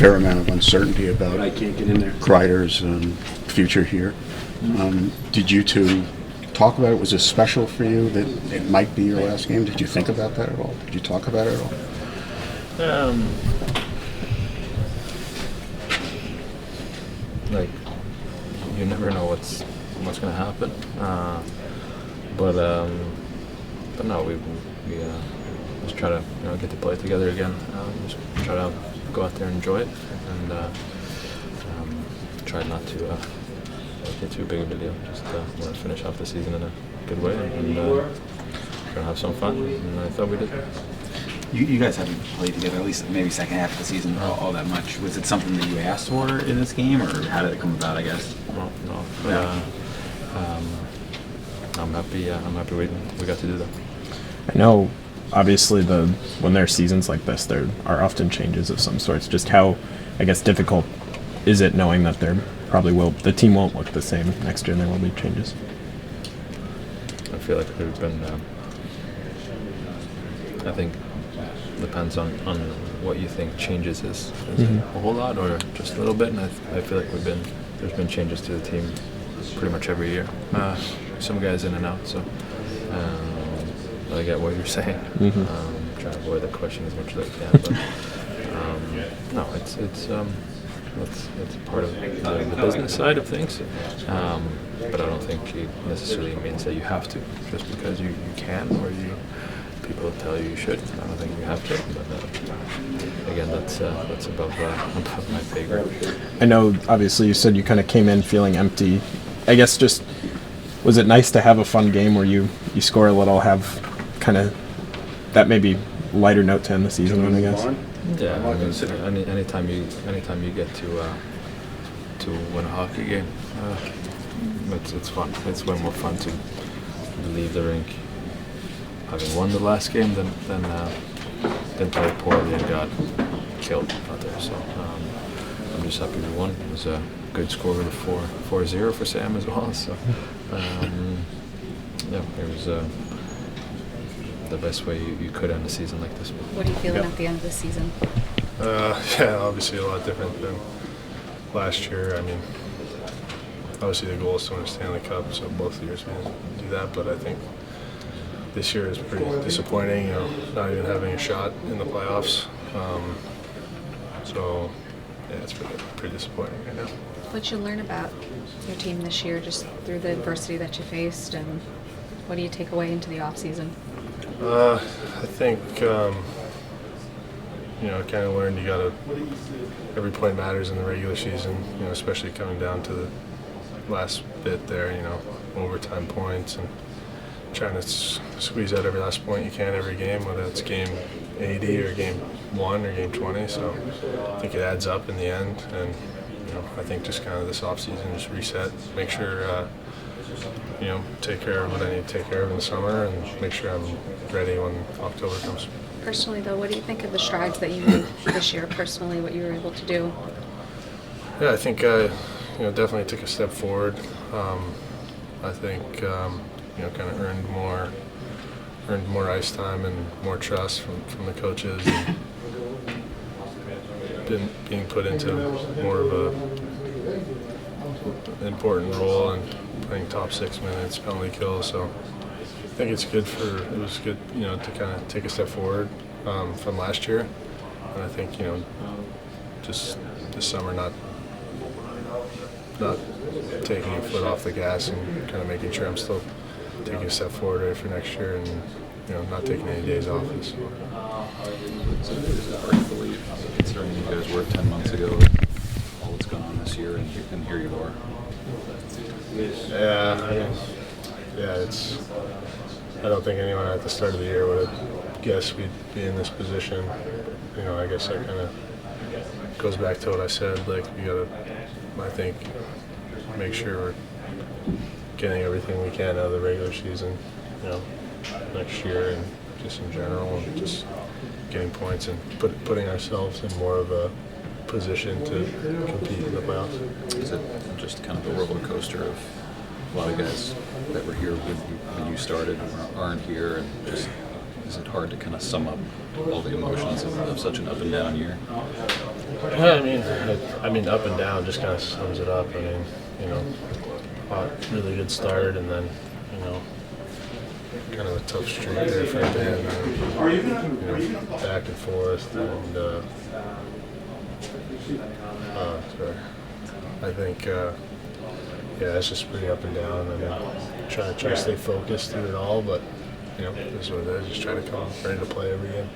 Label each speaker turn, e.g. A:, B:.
A: fair amount of uncertainty about
B: I can't get in there.
A: Kreider's future here. Did you two talk about it? Was it special for you that it might be your last game? Did you think about that at all? Did you talk about it at all?
C: Like, you never know what's going to happen. But no, we just try to get to play together again. Just try to go out there and enjoy it, and try not to get too big of a deal. Just want to finish off the season in a good way and try to have some fun. And I thought we did.
B: You guys haven't played together, at least maybe second half of the season, all that much. Was it something that you asked for in this game, or how did it come about, I guess?
C: No. I'm happy we got to do that.
D: I know, obviously, when there are seasons like this, there are often changes of some sorts. Just how, I guess, difficult is it knowing that the team won't look the same next year and there will be changes?
C: I feel like there's been, I think, depends on what you think changes is a whole lot or just a little bit, and I feel like there's been changes to the team pretty much every year. Some guys in and out, so I get what you're saying. Try to avoid the question as much as I can, but no, it's part of the business side of things, but I don't think it necessarily means that you have to just because you can or people tell you should. I don't think you have to, but again, that's above my pay grade.
D: I know, obviously, you said you kind of came in feeling empty. I guess just, was it nice to have a fun game where you score a little, have kind of that maybe lighter note to end the season on, I guess?
C: Yeah, I mean, anytime you get to win a hockey game, it's fun. It's way more fun to leave the rink having won the last game than play poorly and got killed out there. So I'm just happy we won. It was a good score with a 4-0 for Sam as well. So yeah, it was the best way you could end a season like this.
E: What are you feeling at the end of the season?
F: Yeah, obviously a lot different than last year. I mean, obviously the goal is to win a Stanley Cup, so both years we didn't do that, but I think this year is pretty disappointing, not even having a shot in the playoffs. So, yeah, it's pretty disappointing right now.
E: What'd you learn about your team this year, just through the adversity that you faced, and what do you take away into the off season?
F: I think, kind of learned every point matters in the regular season, especially coming down to the last bit there, overtime points and trying to squeeze out every last point you can every game, whether it's game 80 or game 1 or game 20. So I think it adds up in the end, and I think just kind of this offseason, just reset, make sure take care of what I need to take care of in the summer, and make sure I'm ready when October comes.
E: Personally, though, what do you think of the strides that you made this year? Personally, what you were able to do?
F: Yeah, I think I definitely took a step forward. I think kind of earned more ice time and more trust from the coaches, and being put into more of an important role and playing top 6 minutes, penalty kill. So I think it was good, to kind of take a step forward from last year. And I think, just this summer not taking a foot off the gas and kind of making sure I'm still taking a step forward ready for next year, and not taking any days off.
G: So is it hard to believe, considering you guys were 10 months ago, all that's gone on this year, and here you are?
F: Yeah, I don't think anyone at the start of the year would have guessed we'd be in this position. I guess that kind of goes back to what I said. Like, we gotta, I think, make sure we're getting everything we can out of the regular season, next year, and just in general, and just getting points and putting ourselves in more of a position to compete in the playoffs.
G: Is it just kind of a roller coaster of a lot of guys that were here when you started aren't here, and just is it hard to kind of sum up all the emotions of such an up and down year?
F: Yeah, I mean, up and down just kind of sums it up. I mean, really good start, and then, kind of a tough streak there for a bit, and then, back and forth, and sorry. I think, it's just pretty up and down. I mean, try to stay focused through it all, but this is what it is. Just try to come ready to play every game.